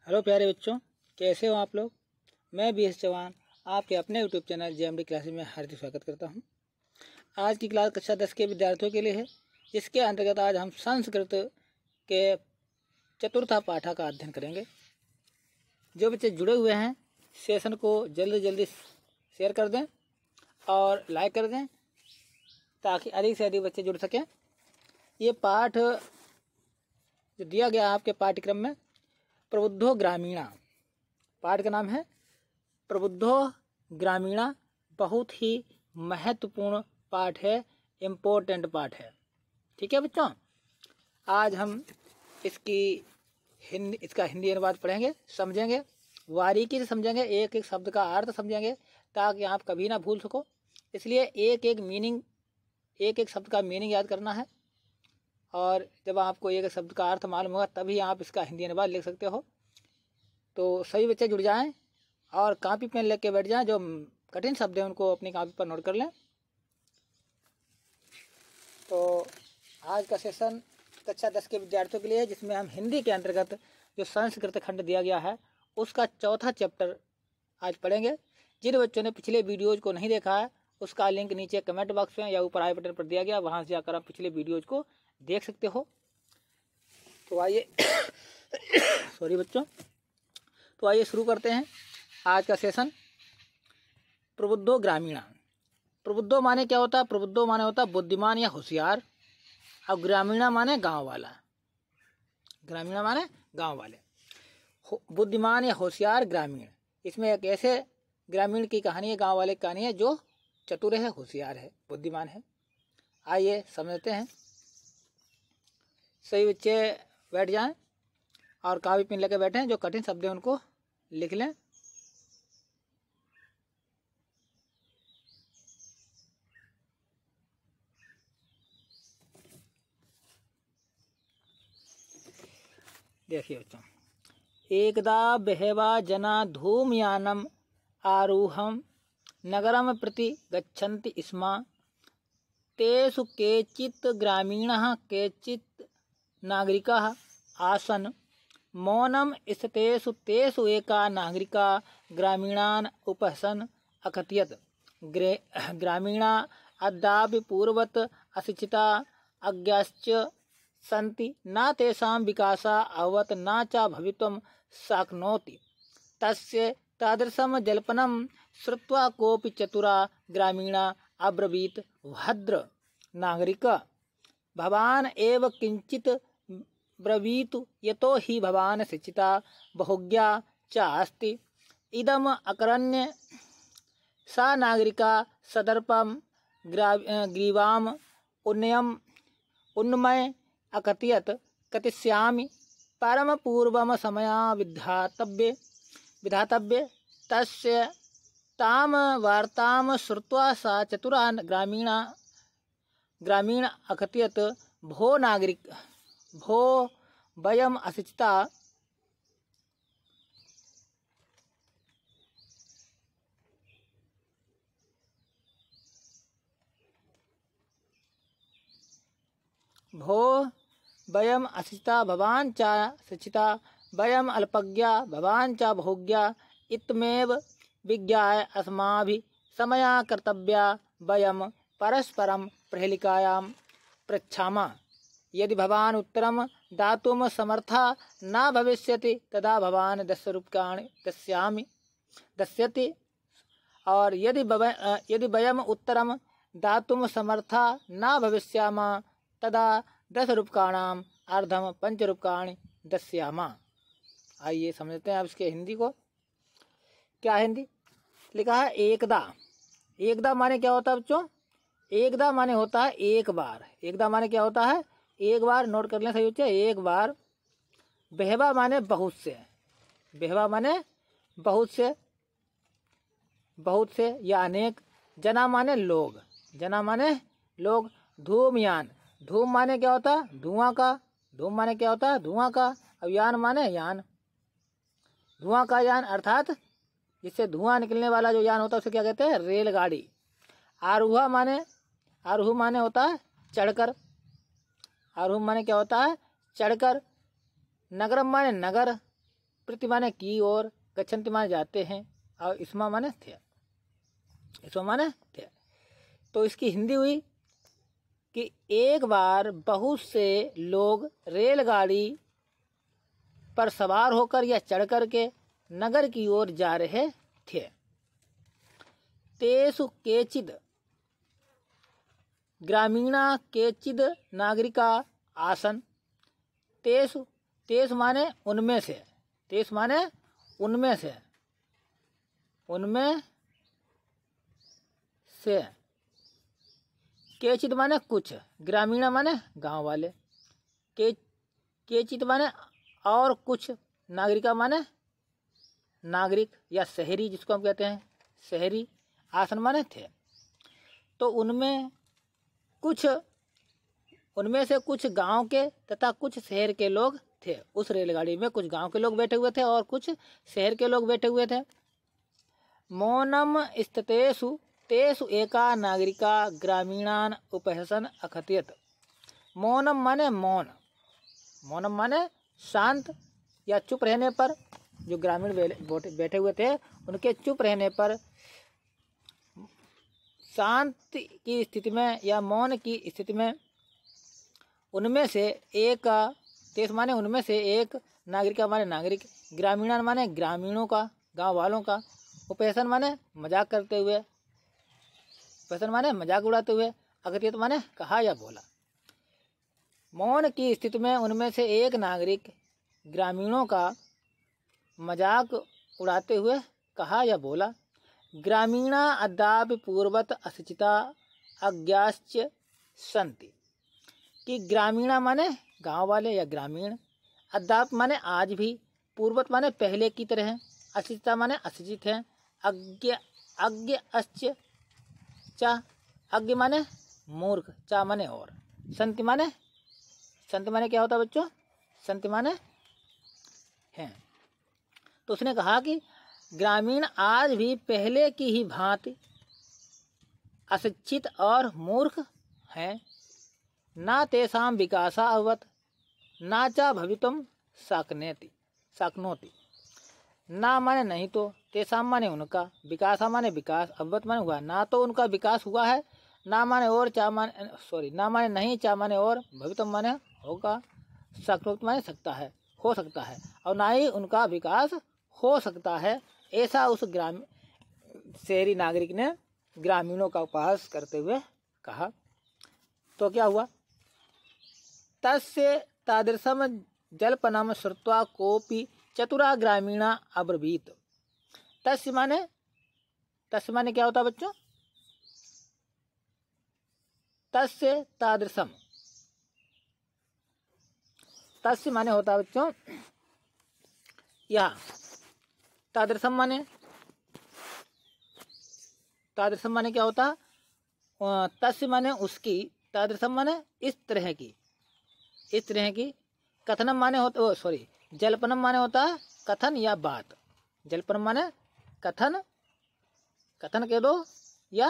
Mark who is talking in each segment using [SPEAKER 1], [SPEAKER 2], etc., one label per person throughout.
[SPEAKER 1] Hello प्यारे बच्चों, कैसे हो आप लोग। मैं BS चौहान आपके अपने यूट्यूब चैनल JMD क्लासेस में हार्दिक स्वागत करता हूं। आज की क्लास कक्षा 10 के विद्यार्थियों के लिए है। इसके अंतर्गत आज हम संस्कृत के चतुर्थ पाठा का अध्ययन करेंगे। जो बच्चे जुड़े हुए हैं सेशन को जल्दी जल्दी शेयर कर दें और लाइक कर दें ताकि अधिक से अधिक बच्चे जुड़ सकें। ये पाठ जो दिया गया आपके पाठ्यक्रम में प्रबुद्धो ग्रामीणा, पाठ का नाम है प्रबुद्धो ग्रामीणा। बहुत ही महत्वपूर्ण पाठ है, इम्पोर्टेंट पाठ है। ठीक है बच्चों, आज हम इसका हिंदी अनुवाद पढ़ेंगे, समझेंगे, बारीकी से समझेंगे, एक एक शब्द का अर्थ समझेंगे ताकि आप कभी ना भूल सको। इसलिए एक एक शब्द का मीनिंग याद करना है और जब आपको एक शब्द का अर्थ मालूम होगा तभी आप इसका हिंदी अनुवाद लिख सकते हो। तो सभी बच्चे जुड़ जाएं और कॉपी पेन लेके बैठ जाएं। जो कठिन शब्द हैं उनको अपनी कॉपी पर नोट कर लें। तो आज का सेशन कक्षा 10 के विद्यार्थियों के लिए है, जिसमें हम हिंदी के अंतर्गत जो संस्कृत खंड दिया गया है उसका चौथा चैप्टर आज पढ़ेंगे। जिन बच्चों ने पिछले वीडियोज़ को नहीं देखा है उसका लिंक नीचे कमेंट बॉक्स में या ऊपर आई बटन पर दिया गया, वहाँ से जाकर आप पिछले वीडियोज़ को देख सकते हो। तो आइए सॉरी बच्चों, तो आइए शुरू करते हैं आज का सेशन। प्रबुद्धो ग्रामीणा। प्रबुद्धो माने क्या होता है? प्रबुद्धो माने होता है बुद्धिमान या होशियार, और ग्रामीणा माने गांव वाला। ग्रामीणा माने गांव वाले। बुद्धिमान या होशियार ग्रामीण, इसमें एक ऐसे ग्रामीण की कहानी है, गांव वाले की कहानी है जो चतुर है, होशियार है, बुद्धिमान है। आइए समझते हैं। सही बच्चे बैठ जाएं और कॉपी पेन लेकर बैठें। जो कठिन शब्द हैं उनको लिख लें। देखिए बच्चों, एकदा बहवा जना धूमयानम आरूहम नगरम प्रति गच्छन्ति स्म तेषु केचित् ग्रामीणाः केचित् नागरिकाः आसन्। मौनम स्थितेषु तेषु एका नागरिका ग्रामीणान् उपहसन् अकथयत्, ग्रामीणा अद्यापि पूर्ववत् अशिक्षिता अज्ञाश्च सन्ति, न तेषां विकासः अभवत् न च भवितुं शक्नोति। तस्य तादृशं जल्पनं श्रुत्वा कोऽपि चतुरा ग्रामीणा अब्रवीत्, भद्र नागरिक भवान् एव किञ्चित् ब्रवीतु, यतो हि भवान् शिक्षिता बहुज्ञा च अस्ति। इदम् अकरण्य सा नागरिका सदर्पं ग्रीवाम् उन्मय अकथयत्, कथिष्यामि परम पूर्वम समया विधातव्ये। तस्य ताम वार्तां श्रुत्वा सा चतुरा ग्रामीण अकथयत्, भो वयम् अशिक्षिता भवान् च शिक्षिता, वयम् अल्पज्ञा भवान् च बहुज्ञा, इत्थमेव विज्ञाय अस्माभिः समया कर्तव्या। वयं परस्परं प्रहेलिकायां पृच्छामः। यदि भवान् उत्तरं दातुं समर्था न भविष्यति तदा भवान् 10 रूप्यकाणि दास्यति, और यदि वयम् उत्तरं दातुं समर्था न भविष्यामः तदा 10 रूप्यकाणाम् अर्धं 5 रूप्यकाणि दास्यामः। आइए समझते हैं अब इसके हिंदी को। क्या हिंदी लिखा है? एकदा। एकदा माने क्या होता है बच्चों? एकदा माने होता है एक बार। एकदा माने क्या होता है? एक बार। नोट कर लें सही बच्चे, एक बार। बहवा माने बहुत से। बहवा माने बहुत से, बहुत से या अनेक। जना माने लोग, जना माने लोग। धूमयान, धूम माने क्या होता है? धुआं का। धूम माने क्या होता है? धुआं का। अब यान माने यान, धुआं का यान, अर्थात जिससे धुआं निकलने वाला जो यान होता है उसे क्या कहते हैं? रेलगाड़ी। आरूह माने होता है चढ़कर। आरूह माने क्या होता है? चढ़कर। नगरम माने नगर, प्रति माने की ओर, गच्छन्ति माने जाते हैं, और स्मा माने थे, स्मा माने थे। तो इसकी हिंदी हुई कि एक बार बहुत से लोग रेलगाड़ी पर सवार होकर या चढ़ कर के नगर की ओर जा रहे थे। तेषु केचिद ग्रामीणा केचिद नागरिका आसन। तेषु, तेषु माने उनमें से, तेषु माने उनमें से, उनमें से, केचिद माने कुछ, ग्रामीणा माने गांव वाले, केचिद माने और कुछ, नागरिका माने नागरिक या शहरी, जिसको हम कहते हैं शहरी, आसन माने थे। तो उनमें कुछ, उनमें से कुछ गांव के तथा कुछ शहर के लोग थे। उस रेलगाड़ी में कुछ गांव के लोग बैठे हुए थे और कुछ शहर के लोग बैठे हुए थे। मौनम स्थितेषु तेषु एका नागरिका ग्रामीणान उपहसन अकथयत। मौनम माने मौन, मौनम माने शांत या चुप रहने पर, जो ग्रामीण बैठे हुए थे उनके चुप रहने पर, शांत की स्थिति में या मौन की स्थिति में, उनमें से एक, तेस माने उनमें से एक, नागरिका माने नागरिक, ग्रामीण माने ग्रामीणों का, गांव वालों का, उपहसन माने मजाक करते हुए, उपहसन माने मजाक उड़ाते हुए, अकथित माने कहा या बोला। मौन की स्थिति में उनमें से एक नागरिक ग्रामीणों का मजाक उड़ाते हुए कहा या बोला। ग्रामीणा अद्यापि पूर्वत अशिक्षिता अज्ञाश्च सन्ति। कि ग्रामीणा माने गांव वाले या ग्रामीण, अद्याप माने आज भी, पूर्वत माने पहले की तरह, अशिक्षिता माने अशिक्षित हैं, अज्ञ अश्च चा, अज्ञ माने मूर्ख, चा माने और, संति माने, संति माने क्या होता है बच्चों? संति माने हैं। तो उसने कहा कि ग्रामीण आज भी पहले की ही भांति अशिक्षित और मूर्ख हैं। ना तेषां विकासा अभवत् ना च भवितुम शक्नोति। ना माने नहीं तो, तेषां माने उनका, विकासा माने विकास, अभवत् माने हुआ, ना तो उनका विकास हुआ है, ना माने और, चा माने सॉरी, ना माने नहीं, चा माने और, भवितुम माने होगा, शक्नोति माने सकता है, हो सकता है, और ना ही उनका विकास हो सकता है। ऐसा उस शहरी नागरिक ने ग्रामीणों का उपहास करते हुए कहा। तो क्या हुआ? तस्य तादृशम जल्पनम श्रुत्वा कोपि चतुरा ग्रामीणा अब्रवीत। तस्य माने, तस्य माने क्या होता है बच्चों? तस्य तादृशम, तस्य माने होता है बच्चों यह, तादृशम माने, तादृशम माने क्या होता? तस्य माने उसकी, तादृशम माने इस तरह की, इस तरह की, कथनम माने होता, सॉरी, जल्पनम माने होता है कथन या बात, जल्पनम माने कथन, कथन कह दो या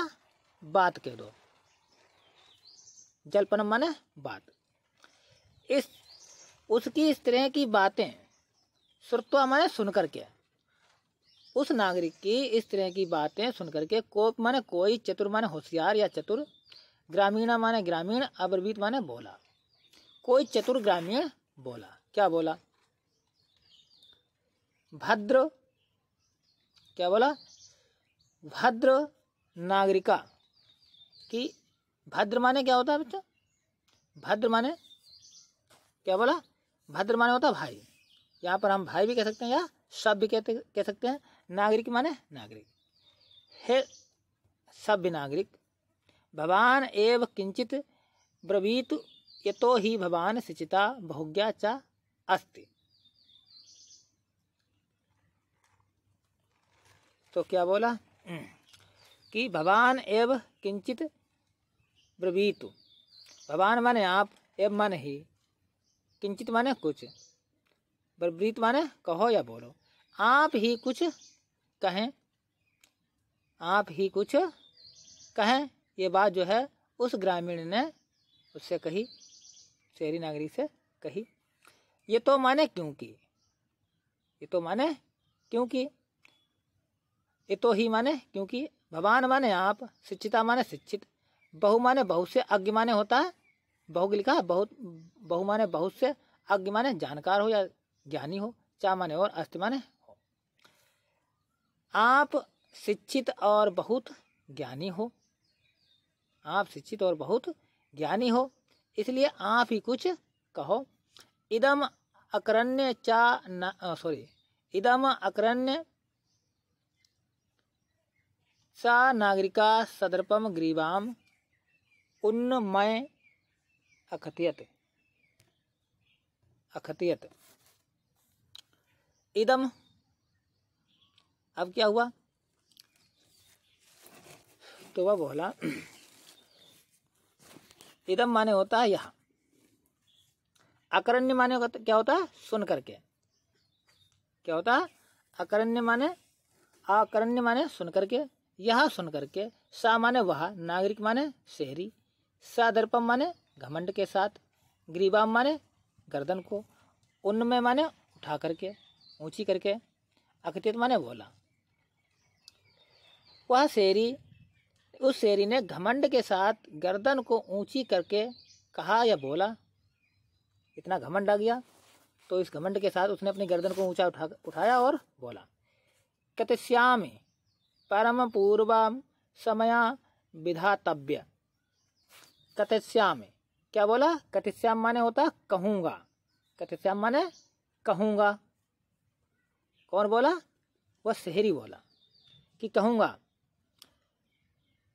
[SPEAKER 1] बात कह दो, जल्पनम माने बात। इस उसकी इस तरह की बातें, श्रुत्वा माने सुन करके, उस नागरिक की इस तरह की बातें सुन करके, कोप माने कोई, चतुर माने होशियार या चतुर, ग्रामीणा माने ग्रामीण, अब्रवीत माने बोला, कोई चतुर ग्रामीण बोला। क्या बोला? भद्र, क्या बोला? भद्र नागरिका की, भद्र माने क्या होता है बच्चों? भद्र माने क्या बोला? भद्र माने होता भाई, यहाँ पर हम भाई भी कह सकते हैं या सब भी कह सकते हैं। नागरिक माने नागरिक है, सभ्य नागरिक। भवान एव किंचित ब्रवीत यतो ही भवान शिक्षिता बहुज्ञा च अस्ति। तो क्या बोला कि भवान एव किंचित ब्रवीत, भवान माने आप, एव माने ही, किंचित माने कुछ, ब्रवीत माने कहो या बोलो, आप ही कुछ कहें, आप ही कुछ कहें। ये बात जो है उस ग्रामीण ने उससे कही, शहरी नागरिक से कही। ये तो माने क्योंकि, इतो माने क्योंकि, इतो ही माने क्योंकि, भवान माने आप, शिक्षिता माने शिक्षित, बहु माने बहुत से, अज्ञ माने होता है बहु लिखा है, बहुत, बहु माने बहुत से, अज्ञ माने जानकार हो या ज्ञानी हो, चा माने और, अस्ति माने हो। आप शिक्षित और बहुत ज्ञानी हो, आप शिक्षित और बहुत ज्ञानी हो, इसलिए आप ही कुछ कहो। इदम अकरण्य इदम अकरण्य सा नागरिका सदर्पम ग्रीवाम उन्नमय अखतियत। इदम, अब क्या हुआ, तो वह बोला, इदम माने होता है यह, अकरण्य माने क्या होता है, सुन करके, क्या होता है, अकरण्य माने सुन करके, यह सुन करके, सा माने वह, नागरिक माने शहरी, सदर्पम माने घमंड के साथ, ग्रीवाम माने गर्दन को, उनमें माने उठा करके, ऊंची करके, अखतियत माने बोला। वह शेरी, उस शेरी ने घमंड के साथ गर्दन को ऊंची करके कहा या बोला, इतना घमंड आ गया, तो इस घमंड के साथ उसने अपनी गर्दन को ऊंचा उठाया और बोला, कतिश्यामि परम पूर्वम समया विधातव्य। कतिश्यामि, क्या बोला, कतिश्याम माने होता कहूँगा, कतिश्याम माने कहूँगा, कौन बोला, वह शहरी बोला कि कहूँगा।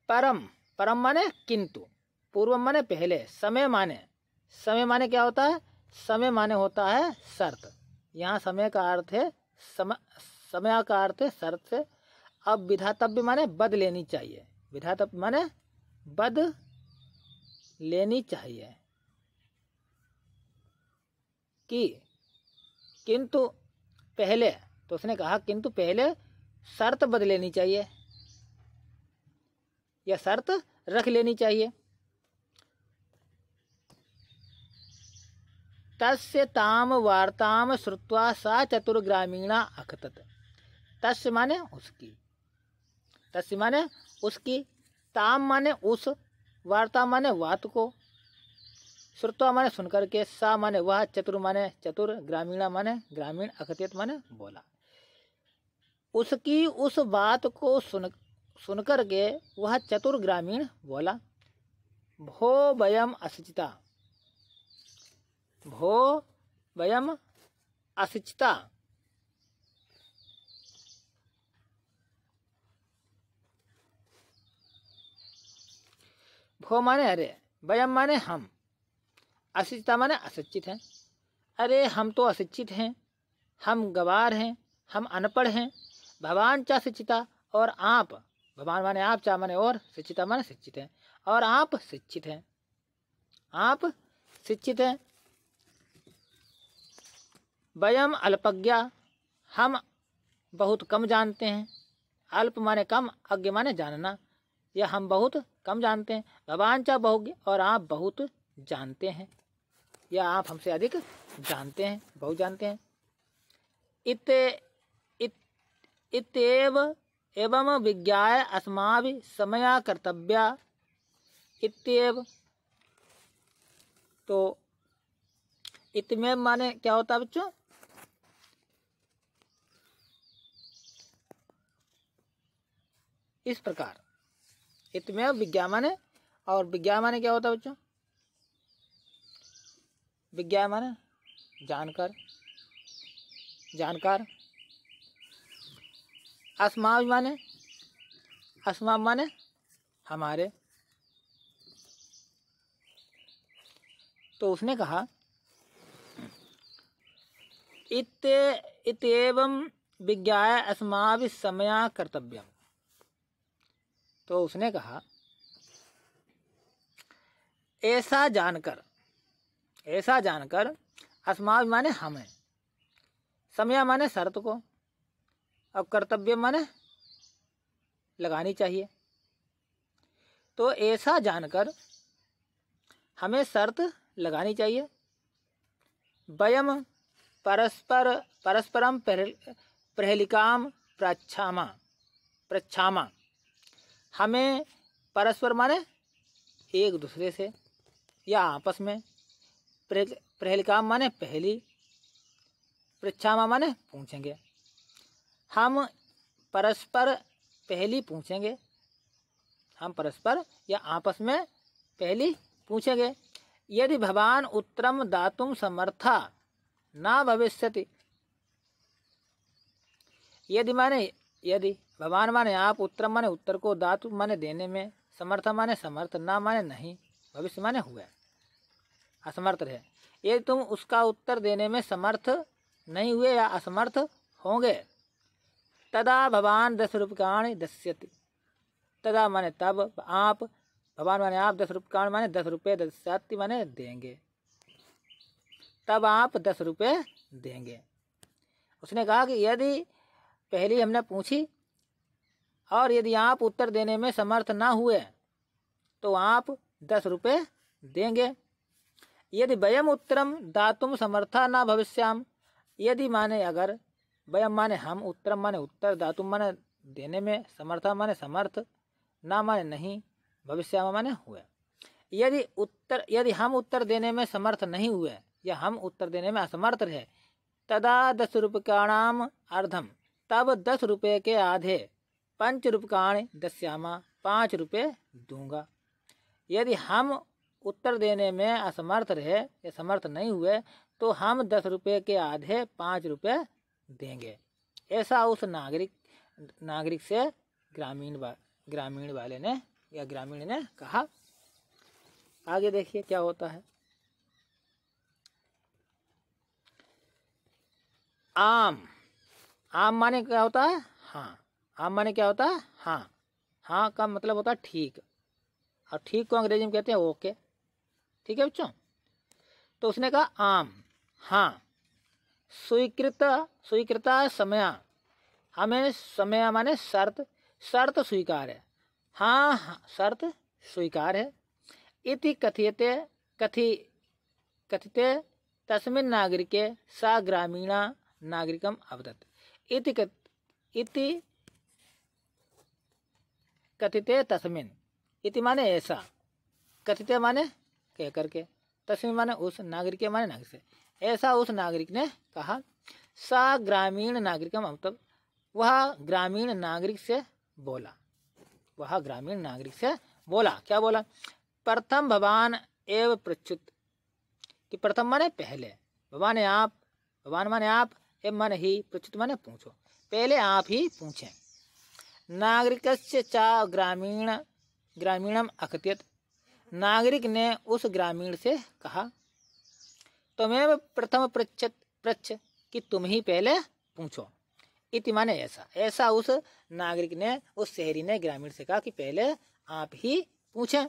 [SPEAKER 1] परम माने किंतु, पूर्व माने पहले, समय माने क्या होता है, समय माने होता है शर्त, यहाँ समय का अर्थ है समय का अर्थ है शर्त से। अब विधातव्य माने बद लेनी चाहिए, विधातव्य माने बद लेनी चाहिए, कि किंतु पहले, तो उसने कहा किंतु पहले शर्त बद लेनी चाहिए या शर्त रख लेनी चाहिए। तस्य ताम वार्ताम श्रुत्वा सा चतुर्ग्रामीणा अखतत। तस्य माने उसकी, तस्य माने उसकी, ताम माने उस, वार्ता माने बात को, श्रुत्वा माने सुन करके, सा माने वह, चतुर माने चतुर, ग्रामीणा माने ग्रामीण, अखतियत माने बोला। उसकी उस बात को सुन करके वह चतुर ग्रामीण बोला, भो वयम अशिक्षिता, भो वयम अशिक्षिता। भो माने अरे, वयम माने हम, अशिक्षिता माने अशिक्षित हैं। अरे हम तो अशिक्षित हैं, हम गवार हैं, हम अनपढ़ हैं। भवान चा शिक्षिता, और आप, भवान माने आप, चा माने और, शिक्षिता माने शिक्षित हैं, और आप शिक्षित हैं, आप शिक्षित हैं। वयम अल्पज्ञा, हम बहुत कम जानते हैं, अल्प माने कम, अज्ञ माने जानना, या हम बहुत कम जानते हैं। भवान चा बहुज्ञ, और आप बहुत जानते हैं, या आप हमसे अधिक जानते हैं, बहुत जानते हैं। इत्येव एवं विज्ञाय अस्माभिः समया कर्तव्या। इत्येव, तो इतमेव माने क्या होता है बच्चों, इस प्रकार, इतमेव विज्ञा माने, और विज्ञा माने क्या होता है बच्चों, विज्ञा माने जानकर, जानकार। अस्माभ माने, अस्माभ माने हमारे। तो उसने कहा इत्येवं विज्ञाय अस्माभिः समया कर्तव्यम। तो उसने कहा ऐसा जानकर, ऐसा जानकर, अस्माभिः माने हमें, समय माने शर्त को, अब कर्तव्य माने लगानी चाहिए। तो ऐसा जानकर हमें शर्त लगानी चाहिए। वयम परस्परम प्रहेलिकाम प्रच्छामा। हमें परस्पर माने एक दूसरे से या आपस में, प्रहेलिकाम माने पहली, प्रच्छामा माने पूछेंगे। हम परस्पर पहली पूछेंगे, हम परस्पर या आपस में पहली पूछेंगे। यदि भवान उत्तरम दातुम समर्था ना भविष्यति। यदि भवान माने आप, उत्तरम माने उत्तर को, दातु माने देने में, समर्थ माने समर्थ, ना माने नहीं, भविष्य माने हुआ, असमर्थ है। यदि तुम उसका उत्तर देने में समर्थ नहीं हुए या असमर्थ होंगे, तदा भवान 10 रूप्यकाणि दस्यति। तदा माने तब, आप, भवान माने आप, 10 रूप्यकाणि माने 10 रुपये, दस्यति माने देंगे, तब आप 10 रुपये देंगे। उसने कहा कि यदि पहली हमने पूछी और यदि आप उत्तर देने में समर्थ ना हुए तो आप 10 रुपये देंगे। यदि वयम उत्तरम दातुम समर्था ना भविष्याम। यदि माने अगर, वयम माने हम, उत्तरम माने उत्तर, दातुम माने देने में, समर्था माने समर्थ, ना माने नहीं, भविष्याम माने हुए। यदि हम उत्तर देने में समर्थ नहीं हुए या हम उत्तर देने में असमर्थ रहे, तदा 10 रूप्यकाणाम अर्धम। तब 10 रुपये के आधे, 5 रूप्यकाणि दस्यामा, 5 रुपये दूंगा। यदि हम उत्तर देने में असमर्थ रहे या समर्थ नहीं हुए तो हम 10 रुपये के आधे 5 रुपये देंगे। ऐसा उस नागरिक से ग्रामीण वाले ने या ग्रामीण ने कहा। आगे देखिए क्या होता है। आम माने क्या होता है? हाँ। आम माने क्या होता है? हाँ। हाँ का मतलब होता है ठीक, और ठीक को अंग्रेजी में कहते हैं ओके। ठीक है बच्चों। तो उसने कहा आम, हाँ। स्वीकृता समया, हमें समय माने शर्त स्वीकार है। हाँ, शर्त स्वीकार है। इति कथिते तस्मिन् नागरिके सा ग्रामीणा नागरिकम अवदत्। इति कथिते तस्मिन्, इति माने ऐसा, कथिते माने कह करके, तस्मिन् माने उस, नागरिक माने नागरिक से, ऐसा उस नागरिक ने कहा। सा ग्रामीण नागरिकम अवदत्, वह ग्रामीण नागरिक से बोला, वह ग्रामीण नागरिक से बोला। क्या बोला? प्रथम भवान एव पृच्छुत, कि प्रथम माने पहले, भवान माने आप, एव माने ही, पृच्छुत माने पूछो, पहले आप ही पूछें। नागरिकस्य चा ग्रामीणम अकथयत्, नागरिक ने उस ग्रामीण से कहा। तुम्हें प्रथम पृच्छ, कि तुम ही पहले पूछो। इति माने ऐसा उस नागरिक ने, उस शहरी ने ग्रामीण से कहा कि पहले आप ही पूछें।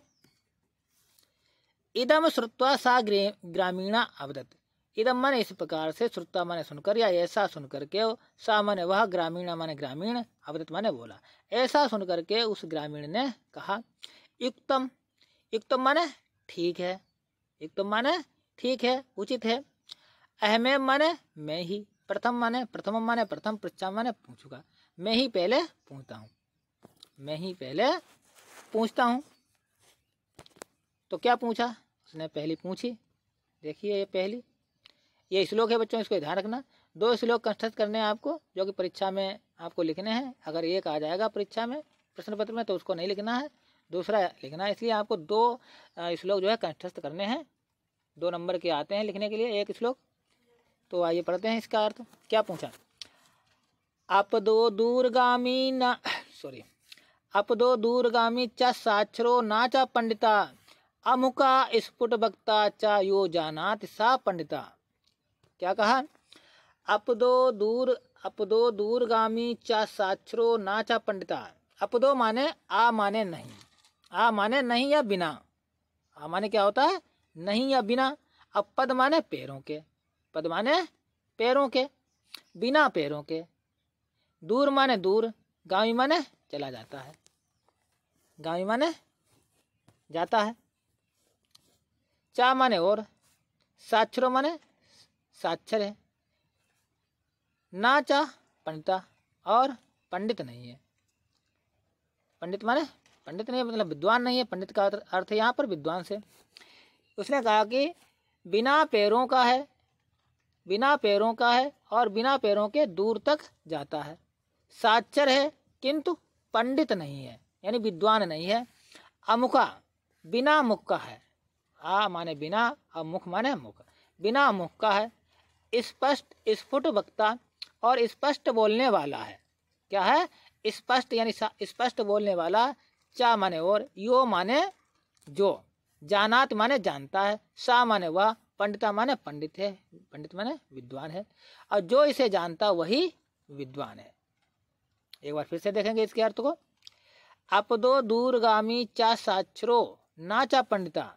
[SPEAKER 1] इदम श्रुत्वा सा ग्रामीणा अवदत्, इदम माने इस प्रकार से, श्रुत्वा माने सुनकर या ऐसा सुनकर के, सा माने वह, ग्रामीणा माने ग्रामीण, अवदत् माने बोला। ऐसा सुनकर के उस ग्रामीण ने कहा। युक्तम माने ठीक है, युक्तम माने ठीक है, उचित है। अहमेव माने मैं ही, प्रथम माने प्रथम, पृच्छा माने पूछूंगा, मैं ही पहले पूछता हूँ, मैं ही पहले पूछता हूँ। तो क्या पूछा उसने? पहली पूछी। देखिए ये पहली, ये श्लोक है बच्चों, इसको ध्यान रखना। 2 श्लोक कंठस्थ करने हैं आपको, जो कि परीक्षा में आपको लिखने हैं। अगर एक आ जाएगा परीक्षा में, प्रश्न पत्र में, तो उसको नहीं लिखना है, दूसरा लिखना है। इसलिए आपको 2 श्लोक जो है कंठस्थ करने हैं। 2 नंबर के आते हैं लिखने के लिए एक श्लोक। तो आइए पढ़ते हैं इसका अर्थ। क्या पूछा? अपदो दूरगामी च साक्षरो ना च पंडिता, अमुका स्फुट वक्ता च यो जानाति सा पंडिता। क्या कहा? अपदो दूरगामी च साक्षरो ना च पंडिता। अपदो माने आ माने नहीं, आ माने नहीं या बिना। आ माने क्या होता है? नहीं या बिना। अब पद माने पैरों के, पद माने पैरों के, बिना पैरों के। दूर माने दूर, गामी माने चला जाता है, गामी माने जाता है। चा माने और, साक्षरो माने साक्षर है, ना चा पंडिता, और पंडित नहीं है। पंडित माने पंडित नहीं है मतलब विद्वान नहीं है। पंडित का अर्थ है यहाँ पर विद्वान से। उसने कहा कि बिना पैरों का है, बिना पैरों का है और बिना पैरों के दूर तक जाता है। साक्षर है किंतु पंडित नहीं है, यानी विद्वान नहीं है। अमुखा, बिना मुख का है। आ माने बिना और मुख माने मुख। बिना मुख का है। स्पष्ट स्फुट वक्ता और स्पष्ट बोलने वाला है। क्या है? स्पष्ट यानी स्पष्ट बोलने वाला। चा माने और, यो माने जो, जानात माने जानता है, सा माने वह, पंडिता माने पंडित है, पंडित माने विद्वान है, और जो इसे जानता वही विद्वान है। एक बार फिर से देखेंगे इसके अर्थ को। अपदो दूरगामी चा साक्षरो ना चा पंडिता,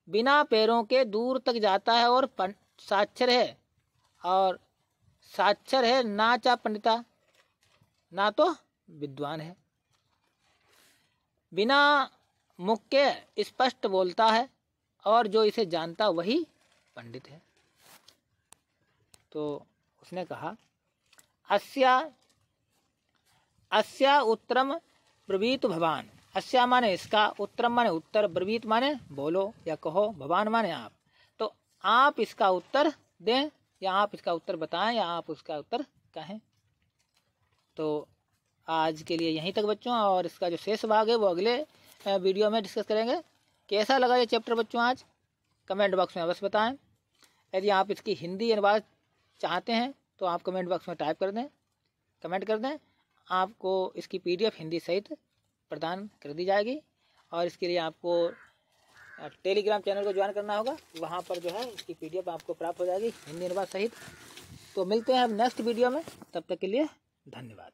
[SPEAKER 1] बिना पैरों के दूर तक जाता है और साक्षर है, और साक्षर है ना चा पंडिता, ना तो विद्वान है। बिना मुख के स्पष्ट बोलता है और जो इसे जानता वही पंडित है। तो उसने कहा अस्या उत्तरम ब्रवीत भवान। अस्या माने इसका, उत्तरम माने उत्तर, ब्रवीत माने बोलो या कहो, भवान माने आप। तो आप इसका उत्तर दें या आप इसका उत्तर बताएं या आप उसका उत्तर कहें। तो आज के लिए यहीं तक बच्चों, और इसका जो शेष भाग है वो अगले वीडियो में डिस्कस करेंगे। कैसा लगा ये चैप्टर बच्चों आज? कमेंट बॉक्स में अवश्य बताएं। यदि आप इसकी हिंदी अनुवाद चाहते हैं तो आप कमेंट बॉक्स में टाइप कर दें, कमेंट कर दें। आपको इसकी PDF हिंदी सहित प्रदान कर दी जाएगी, और इसके लिए आपको टेलीग्राम चैनल को ज्वाइन करना होगा। वहाँ पर जो है इसकी PDF आपको प्राप्त हो जाएगी हिंदी अनुवाद सहित। तो मिलते हैं अब नेक्स्ट वीडियो में, तब तक के लिए धन्यवाद।